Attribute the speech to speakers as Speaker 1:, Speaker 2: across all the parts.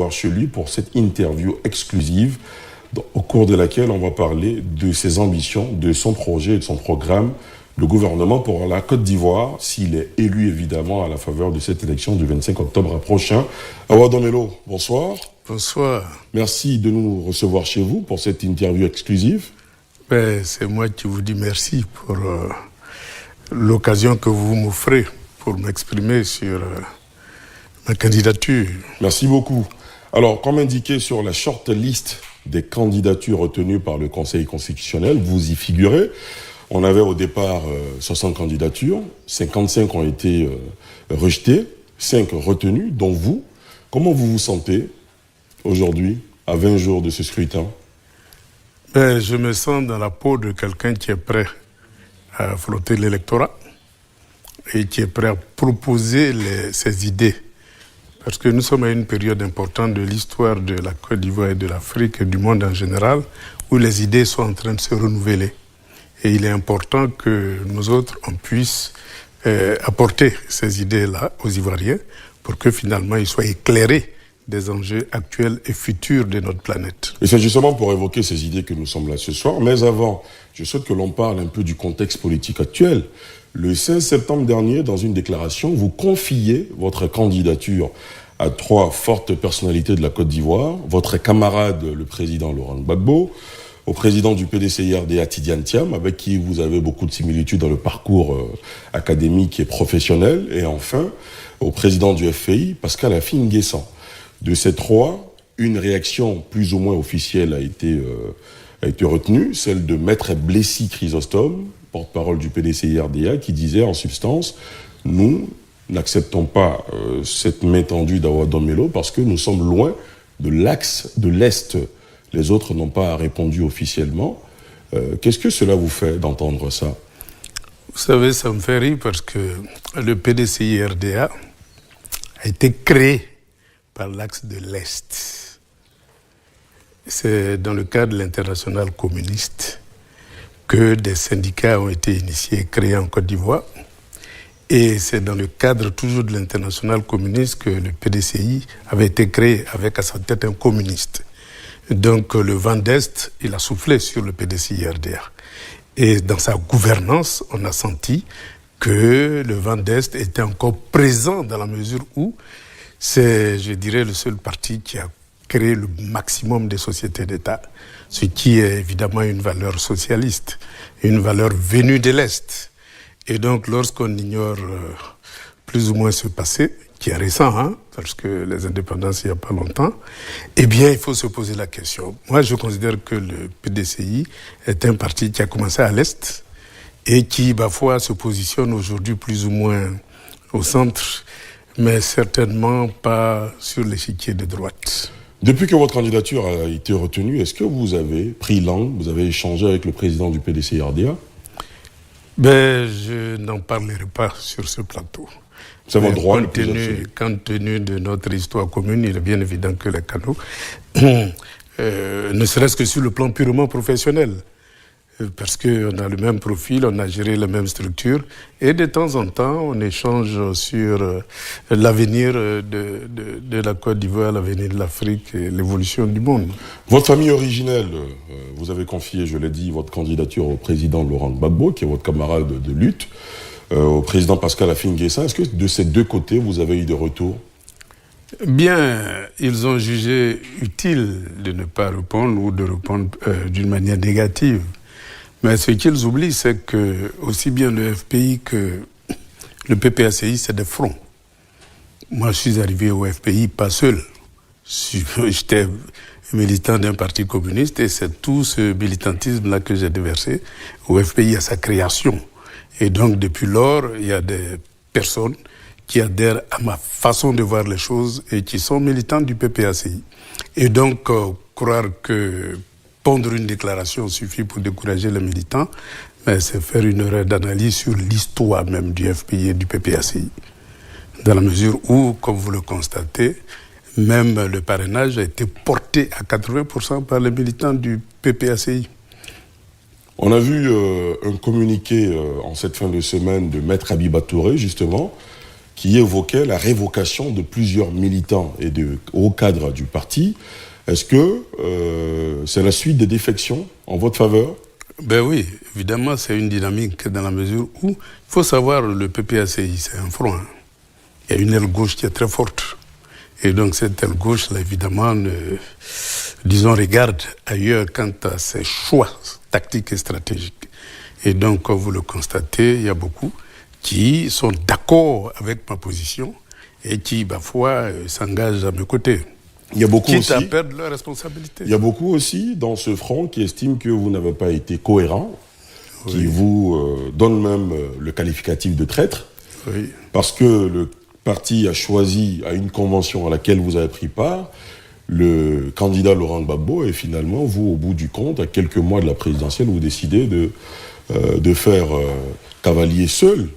Speaker 1: chez lui pour cette interview exclusive au cours de laquelle on va parler de ses ambitions, de son projet et de son programme, le gouvernement pour la Côte d'Ivoire, s'il est élu évidemment à la faveur de cette élection du 25 octobre prochain. Awa Domelo, bonsoir.
Speaker 2: Bonsoir.
Speaker 1: Merci de nous recevoir chez vous pour cette interview exclusive.
Speaker 2: C'est moi qui vous dis merci pour l'occasion que vous m'offrez pour m'exprimer sur ma candidature.
Speaker 1: Merci beaucoup. Alors, comme indiqué sur la short list des candidatures retenues par le Conseil constitutionnel, vous y figurez. On avait au départ 60 candidatures, 55 ont été rejetées, 5 retenues, dont vous. Comment vous vous sentez aujourd'hui, à 20 jours de ce scrutin ?
Speaker 2: Je me sens dans la peau de quelqu'un qui est prêt à affronter l'électorat et qui est prêt à proposer ses idées. Parce que nous sommes à une période importante de l'histoire de la Côte d'Ivoire et de l'Afrique et du monde en général, où les idées sont en train de se renouveler. Et il est important que nous autres, on puisse apporter ces idées-là aux Ivoiriens pour que finalement ils soient éclairés des enjeux actuels et futurs de notre planète.
Speaker 1: Et c'est justement pour évoquer ces idées que nous sommes là ce soir. Mais avant, je souhaite que l'on parle un peu du contexte politique actuel. Le 16 septembre dernier, dans une déclaration, vous confiez votre candidature à 3 fortes personnalités de la Côte d'Ivoire, votre camarade, le président Laurent Gbagbo, au président du PDCI-RDA, Tidiane Thiam, avec qui vous avez beaucoup de similitudes dans le parcours académique et professionnel, et enfin, au président du FPI, Pascal Affi N'Guessan. De ces 3, une réaction plus ou moins officielle a été retenue, celle de Maître Blessis Chrysostome, porte-parole du PDCI-RDA, qui disait en substance « Nous n'acceptons pas cette main tendue d'Awa Domelo parce que nous sommes loin de l'axe de l'Est. » Les autres n'ont pas répondu officiellement. Qu'est-ce que cela vous fait d'entendre ça ?
Speaker 2: Vous savez, ça me fait rire parce que le PDCI-RDA a été créé par l'axe de l'Est. C'est dans le cadre de l'internationale communiste que des syndicats ont été initiés et créés en Côte d'Ivoire. Et c'est dans le cadre toujours de l'internationale communiste que le PDCI avait été créé avec à sa tête un communiste. Donc le vent d'Est, il a soufflé sur le PDCI-RDA. Et dans sa gouvernance, on a senti que le vent d'Est était encore présent dans la mesure où c'est, je dirais, le seul parti qui a créé le maximum des sociétés d'État, ce qui est évidemment une valeur socialiste, une valeur venue de l'Est. Et donc, lorsqu'on ignore plus ou moins ce passé, qui est récent, parce que les indépendances, il n'y a pas longtemps, eh bien, il faut se poser la question. Moi, je considère que le PDCI est un parti qui a commencé à l'Est et qui, parfois, se positionne aujourd'hui plus ou moins au centre, mais certainement pas sur l'échiquier de droite.
Speaker 1: Depuis que votre candidature a été retenue, est-ce que vous avez pris langue, vous avez échangé avec le président du PDCI-RDA ?
Speaker 2: Je n'en parlerai pas sur ce plateau.
Speaker 1: C'est votre droit.
Speaker 2: Compte tenu de notre histoire commune, il est bien évident que les canaux, ne serait-ce que sur le plan purement professionnel, parce qu'on a le même profil, on a géré la même structure, et de temps en temps, on échange sur l'avenir de la Côte d'Ivoire, l'avenir de l'Afrique et l'évolution du monde.
Speaker 1: Votre famille originelle, vous avez confié, je l'ai dit, votre candidature au président Laurent Gbagbo, qui est votre camarade de lutte, au président Pascal Affi N'Guessan. Est-ce que de ces deux côtés, vous avez eu des retours ?
Speaker 2: Bien, ils ont jugé utile de ne pas répondre ou de répondre d'une manière négative. Mais ce qu'ils oublient, c'est que aussi bien le FPI que le PPACI, c'est des fronts. Moi, je suis arrivé au FPI pas seul. J'étais militant d'un parti communiste et c'est tout ce militantisme-là que j'ai déversé au FPI à sa création. Et donc, depuis lors, il y a des personnes qui adhèrent à ma façon de voir les choses et qui sont militants du PPACI. Et donc, croire que pondre une déclaration suffit pour décourager les militants, mais c'est faire une erreur d'analyse sur l'histoire même du FPI et du PPACI. Dans la mesure où, comme vous le constatez, même le parrainage a été porté à 80% par les militants du PPACI.
Speaker 1: On a vu un communiqué en cette fin de semaine de Maître Habiba Touré, justement, qui évoquait la révocation de plusieurs militants et de hauts cadres du parti. Est-ce que c'est la suite des défections en votre faveur?
Speaker 2: Ben oui, évidemment, c'est une dynamique dans la mesure où, il faut savoir, le PPACI, c'est un front. Hein. Il y a une aile gauche qui est très forte. Et donc cette aile gauche-là, évidemment, regarde ailleurs quant à ses choix tactiques et stratégiques. Et donc, comme vous le constatez, il y a beaucoup qui sont d'accord avec ma position et qui, parfois, s'engagent à mes côtés.
Speaker 1: Il y a beaucoup
Speaker 2: quitte
Speaker 1: aussi,
Speaker 2: à perdre leurs responsabilités.
Speaker 1: il y a beaucoup aussi dans ce front qui estiment que vous n'avez pas été cohérent,
Speaker 2: Oui.
Speaker 1: qui vous donne même le qualificatif de traître,
Speaker 2: Oui.
Speaker 1: parce que le parti a choisi à une convention à laquelle vous avez pris part le candidat Laurent Gbagbo, et finalement, vous, au bout du compte, à quelques mois de la présidentielle, vous décidez de faire cavalier seul.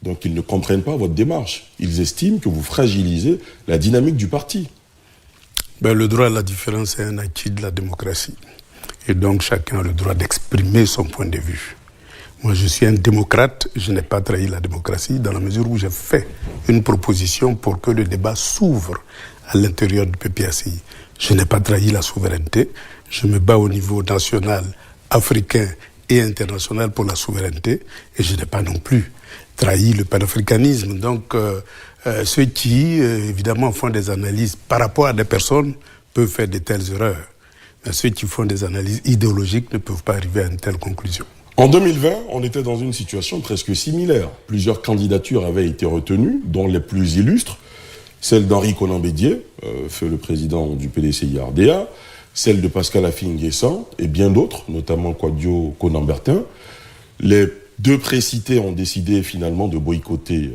Speaker 1: Donc ils ne comprennent pas votre démarche. Ils estiment que vous fragilisez la dynamique du parti.
Speaker 2: Ben, le droit à la différence est un acquis de la démocratie. Et donc chacun a le droit d'exprimer son point de vue. Moi, je suis un démocrate, je n'ai pas trahi la démocratie dans la mesure où j'ai fait une proposition pour que le débat s'ouvre à l'intérieur du PPACI. Je n'ai pas trahi la souveraineté, je me bats au niveau national, africain et international pour la souveraineté, et je n'ai pas non plus trahi le panafricanisme. Donc, ceux qui, évidemment, font des analyses par rapport à des personnes peuvent faire de telles erreurs. Mais ceux qui font des analyses idéologiques ne peuvent pas arriver à une telle conclusion.
Speaker 1: En 2020, on était dans une situation presque similaire. Plusieurs candidatures avaient été retenues, dont les plus illustres, celle d'Henri Konan Bédié, feu le président du PDCI-RDA, celle de Pascal Affi-N'Guessan et bien d'autres, notamment Kouadio Konan-Bertin. Les deux précités ont décidé finalement de boycotter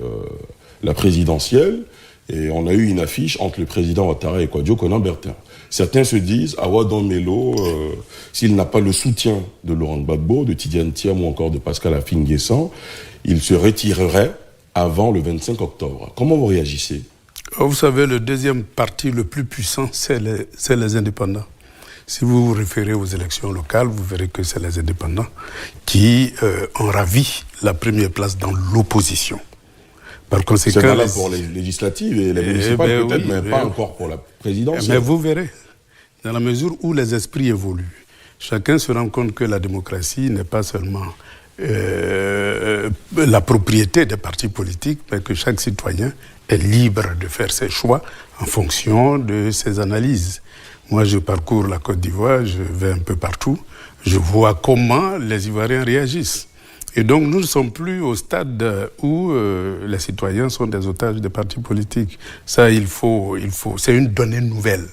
Speaker 1: la présidentielle, et on a eu une affiche entre le président Ouattara et Kouadio Konan-Bertin. Certains se disent, Awadon Melo, s'il n'a pas le soutien de Laurent Gbagbo, de Tidiane Thiam ou encore de Pascal Affi-N'Guessan, il se retirerait avant le 25 octobre. Comment vous réagissez?
Speaker 2: Vous savez, le deuxième parti le plus puissant, c'est les indépendants. Si vous vous référez aux élections locales, vous verrez que c'est les indépendants qui ont ravi la première place dans l'opposition. Par conséquent,
Speaker 1: c'est valable pour les législatives et les municipales peut-être,
Speaker 2: oui,
Speaker 1: mais pas encore pour la présidentielle.
Speaker 2: Mais vous verrez, dans la mesure où les esprits évoluent, chacun se rend compte que la démocratie n'est pas seulement la propriété des partis politiques, mais que chaque citoyen est libre de faire ses choix en fonction de ses analyses. Moi, je parcours la Côte d'Ivoire, je vais un peu partout, je vois comment les Ivoiriens réagissent. Et donc, nous ne sommes plus au stade où les citoyens sont des otages des partis politiques. Ça, c'est une donnée nouvelle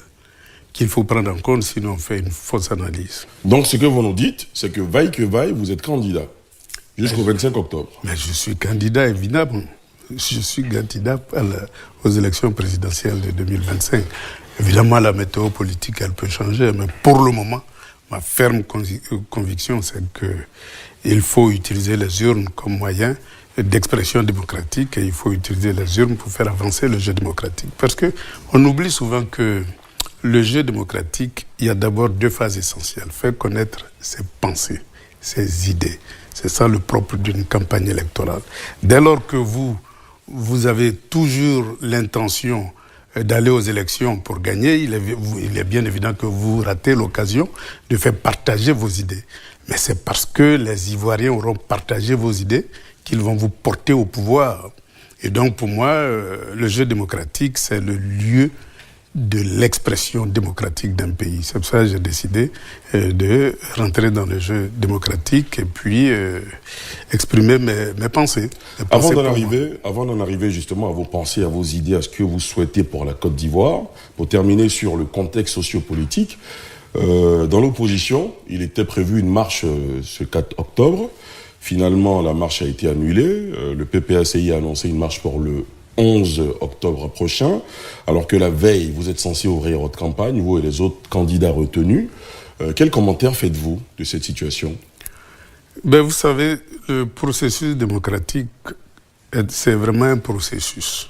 Speaker 2: qu'il faut prendre en compte, sinon on fait une fausse analyse.
Speaker 1: Donc, ce que vous nous dites, c'est que vaille, vous êtes candidat jusqu'au 25 octobre.
Speaker 2: Mais je suis candidat, évidemment. Je suis candidat aux élections présidentielles de 2025. Évidemment, la météo politique, elle peut changer, mais pour le moment, ma ferme conviction, c'est qu'il faut utiliser les urnes comme moyen d'expression démocratique et il faut utiliser les urnes pour faire avancer le jeu démocratique. Parce qu'on oublie souvent que le jeu démocratique, il y a d'abord deux phases essentielles. Faire connaître ses pensées, ses idées. C'est ça le propre d'une campagne électorale. Dès lors que vous avez toujours l'intention d'aller aux élections pour gagner, il est bien évident que vous ratez l'occasion de faire partager vos idées. Mais c'est parce que les Ivoiriens auront partagé vos idées qu'ils vont vous porter au pouvoir. Et donc pour moi, le jeu démocratique, c'est le lieu de l'expression démocratique d'un pays. C'est pour ça que j'ai décidé de rentrer dans le jeu démocratique et puis exprimer mes pensées.
Speaker 1: Avant d'en arriver justement à vos pensées, à vos idées, à ce que vous souhaitez pour la Côte d'Ivoire, pour terminer sur le contexte sociopolitique, dans l'opposition, il était prévu une marche ce 4 octobre. Finalement, la marche a été annulée. Le PPACI a annoncé une marche pour le 11 octobre prochain, alors que la veille, vous êtes censé ouvrir votre campagne, vous et les autres candidats retenus. Quel commentaire faites-vous de cette situation?
Speaker 2: Vous savez, le processus démocratique, c'est vraiment un processus.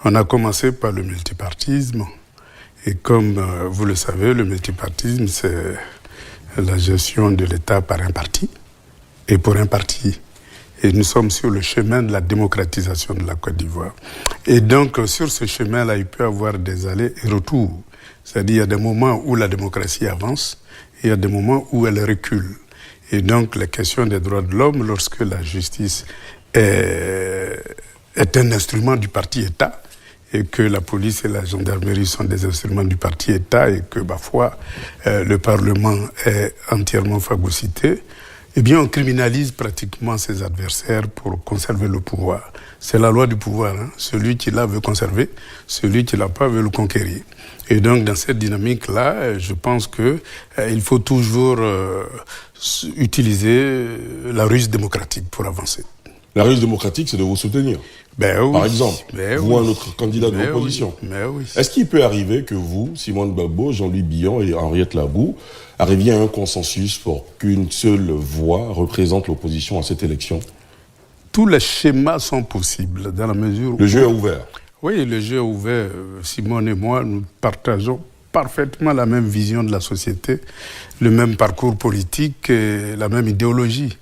Speaker 2: On a commencé par le multipartisme, et comme vous le savez, le multipartisme, c'est la gestion de l'État par un parti, et pour un parti. Et nous sommes sur le chemin de la démocratisation de la Côte d'Ivoire. Et donc, sur ce chemin-là, il peut y avoir des allers et retours. C'est-à-dire, il y a des moments où la démocratie avance, et il y a des moments où elle recule. Et donc, la question des droits de l'homme, lorsque la justice est un instrument du parti État, et que la police et la gendarmerie sont des instruments du parti État, et que, parfois, le Parlement est entièrement phagocyté, eh bien, on criminalise pratiquement ses adversaires pour conserver le pouvoir. C'est la loi du pouvoir. Hein. Celui qui l'a veut conserver, celui qui l'a pas veut le conquérir. Et donc, dans cette dynamique-là, je pense que il faut toujours utiliser la ruse démocratique pour avancer.
Speaker 1: La ruse démocratique, c'est de vous soutenir.
Speaker 2: Ben oui.
Speaker 1: Par exemple, vous,
Speaker 2: oui.
Speaker 1: un autre candidat de l'opposition.
Speaker 2: Oui. Oui.
Speaker 1: Est-ce qu'il peut arriver que vous, Simone Gbagbo, Jean-Louis Billon et Henriette Labou, arriviez à un consensus pour qu'une seule voix représente l'opposition à cette élection?
Speaker 2: Tous les schémas sont possibles dans la mesure où...
Speaker 1: Le jeu est ouvert.
Speaker 2: Oui, le jeu est ouvert. Simone et moi, nous partageons parfaitement la même vision de la société, le même parcours politique et la même idéologie.